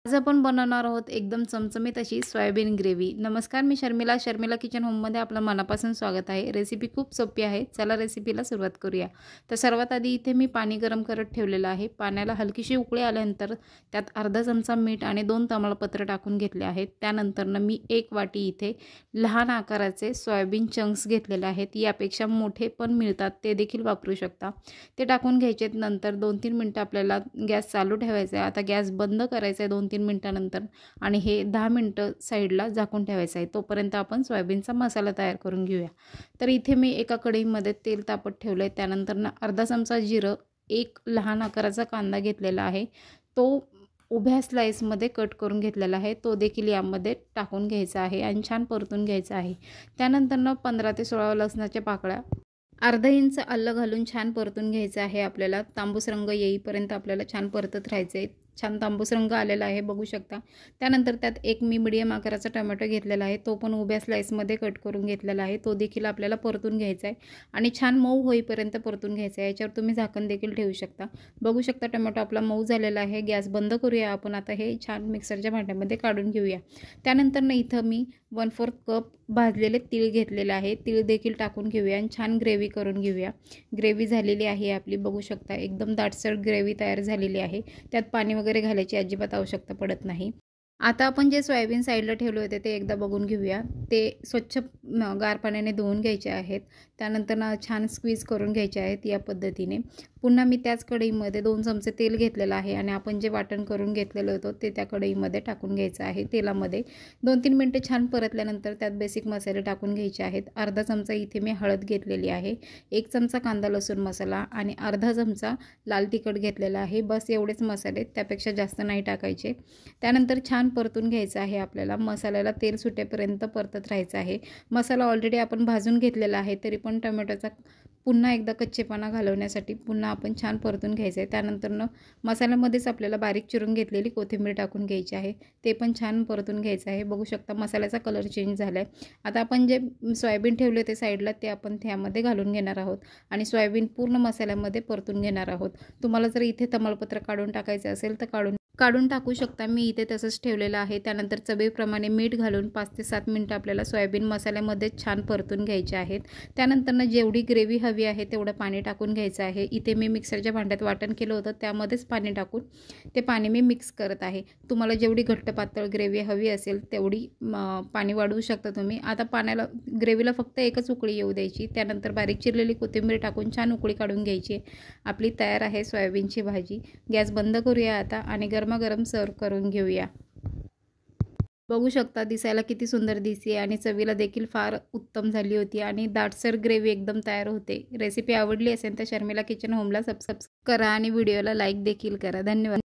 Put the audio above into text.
आज आपण बनवणार आहोत एकदम चमचमीत अशी सोयाबीन ग्रेव्ही। नमस्कार, मी शर्मिला। शर्मिला किचन होममध्ये आपलं मनापासून स्वागत आहे। रेसिपी खूप सोपी आहे। चला रेसिपीला सुरुवात करूया। तर सर्वात आधी इथे मी पाणी गरम करत ठेवलेलं आहे। पाण्याला हलकीशी उकळी आल्यानंतर त्यात अर्धा चमचा मीठ आणि 2 तमालपत्र टाकून घेतले आहेत। त्यानंतर मी 1 वाटी इथे लहान आकाराचे सोयाबीन चंक्स घेतलेले आहेत। यापेक्षा मोठे पण मिळतात, ते देखील वापरू शकता। ते टाकून घ्यायचे। नंतर 2-3 मिनिटं आपल्याला गॅस चालू ठेवायचा आहे। आता गॅस बंद करायचा आहे 2-3 मिनिटानंतर आणि हे 10 मिनिटं साईडला झाकून ठेवायचं आहे। तोपर्यंत आपण सोयाबीनचा मसाला तयार करून घेऊया। तर इथे मी एका कढईमध्ये तेल तापत ठेवलं आहे। त्यानंतर अर्धा चमचा जिरं, एक लहान आकाराचा कांदा घेतलेला आहे, तो उभ्या स्लाइसमध्ये कट करून घेतलेला आहे, तो देखील यामध्ये टाकून घ्यायचा आहे आणि छान परतून घ्यायचा आहे। त्यानंतर 15 ते 16 लसणाच्या पाकळ्या, अर्धा इंच आलं घालून छान परतून घ्यायचं आहे। आपल्याला तांबूस रंग येईपर्यंत आपल्याला छान परतत राहायचं आहे। छान तांबूस रंग आलेला आहे, बघू शकता। त्यानंतर त्यात एक मी मीडियम आकाराचा टोमॅटो घेतलेला आहे, तो पण उभ्या स्लाइसमध्ये कट करून घेतलेला आहे, तो देखील आपल्याला परतून घ्यायचा आहे आणि छान मऊ होईपर्यंत परतून घ्यायचा आहे। याच्यावर तुम्ही झाकण देखील ठेवू शकता। बघू शकता टोमॅटो आपला मऊ झालेला आहे। गॅस बंद करूया आपण। आता हे छान मिक्सरच्या भांड्यामध्ये काढून घेऊया। त्यानंतर इथं मी 1/4 कप भाजलेले तीळ घेतलेले आहे, तीळ देखील टाकून घेऊया आणि छान ग्रेव्ही करून घेऊया। ग्रेव्ही झालेली आहे आपली, बघू शकता एकदम दाटसर ग्रेव्ही तयार झालेली आहे। त्यात पाणी वगैरे घालायची अजिबात आवश्यकता पडत नाही। आता आपण जे सोयाबीन साईडला ठेवले होते ते एकदा बघून घेऊया। ते स्वच्छ गार पाण्याने धुवून घ्यायचे आहेत। त्यानंतर छान स्क्वीज करून घ्यायचे आहेत या पद्धतीने। पुन्हा मी त्याच कढईमध्ये 2 चमचे तेल घेतलेलं आहे आणि आपण जे वाटण करून घेतलेलं होतं ते त्या कढईमध्ये टाकून घ्यायचं आहे। तेलामध्ये 2-3 मिनिटं छान परतल्यानंतर त्यात बेसिक मसाले टाकून घ्यायचे आहेत। अर्धा चमचा इथे मी हळद घेतलेली आहे, 1 चमचा कांदा लसूण मसाला आणि अर्धा चमचा लाल तिखट घेतलेला आहे। बस एवढेच मसाले, त्यापेक्षा जास्त नाही टाकायचे। त्यानंतर छान परतून घ्यायचं आहे आपल्याला। मसाल्याला तेल सुटेपर्यंत परतत राहायचं आहे। मसाला ऑलरेडी आपण भाजून घेतलेला आहे, तरी पण टोमॅटोचा पुन्हा एकदा कच्चेपणा घालवण्यासाठी पुन्हा आपण छान परतून घ्यायचं आहे। त्यानंतर मसाल्यामध्येच आपल्याला बारीक चिरून घेतलेली कोथिंबीर टाकून घ्यायची आहे, ते पण छान परतून घ्यायचं आहे। बघू शकता मसाल्याचा कलर चेंज झाला आहे। आता आपण जे सोयाबीन ठेवले ते साईडला, ते आपण त्यामध्ये घालून घेणार आहोत आणि सोयाबीन पूर्ण मसाल्यामध्ये परतून घेणार आहोत। तुम्हाला जर इथे तमालपत्र काढून टाकायचं असेल तर काढून टाकू शकता, मी इथे तसंच ठेवलेलं आहे। त्यानंतर चवीप्रमाणे मीठ घालून 5 ते 7 मिनिटं आपल्याला सोयाबीन मसाल्यामध्ये छान परतून घ्यायचे आहेत। त्यानंतर जेवढी ग्रेव्ही हवी आहे तेवढं पाणी टाकून घ्यायचं आहे। इथे मी मिक्सरच्या भांड्यात वाटण केलं होतं, त्यामध्येच पाणी टाकून ते पाणी मी मिक्स करत आहे। तुम्हाला जेवढी घट्ट पातळ ग्रेव्ही हवी असेल तेवढी पाणी वाढवू शकता तुम्ही। आता ग्रेव्हीला फक्त एकच उकळी येऊ द्यायची। त्यानंतर बारीक चिरलेली कोथिंबीर टाकून छान उकळी काढून घ्यायची। आपली तयार आहे सोयाबीनची भाजी। गॅस बंद करूया आता आणि गरमागरम सर्व करून घेऊया। बघू शकता दिसायला किती सुंदर दिसते आणि चवीला देखील फार उत्तम झाली होती आणि दाटसर ग्रेव्ही एकदम तयार होते। रेसिपी आवडली असेल तर शर्मिला किचन होमला सबस्क्राइब करा आणि व्हिडिओला लाईक देखील करा। धन्यवाद।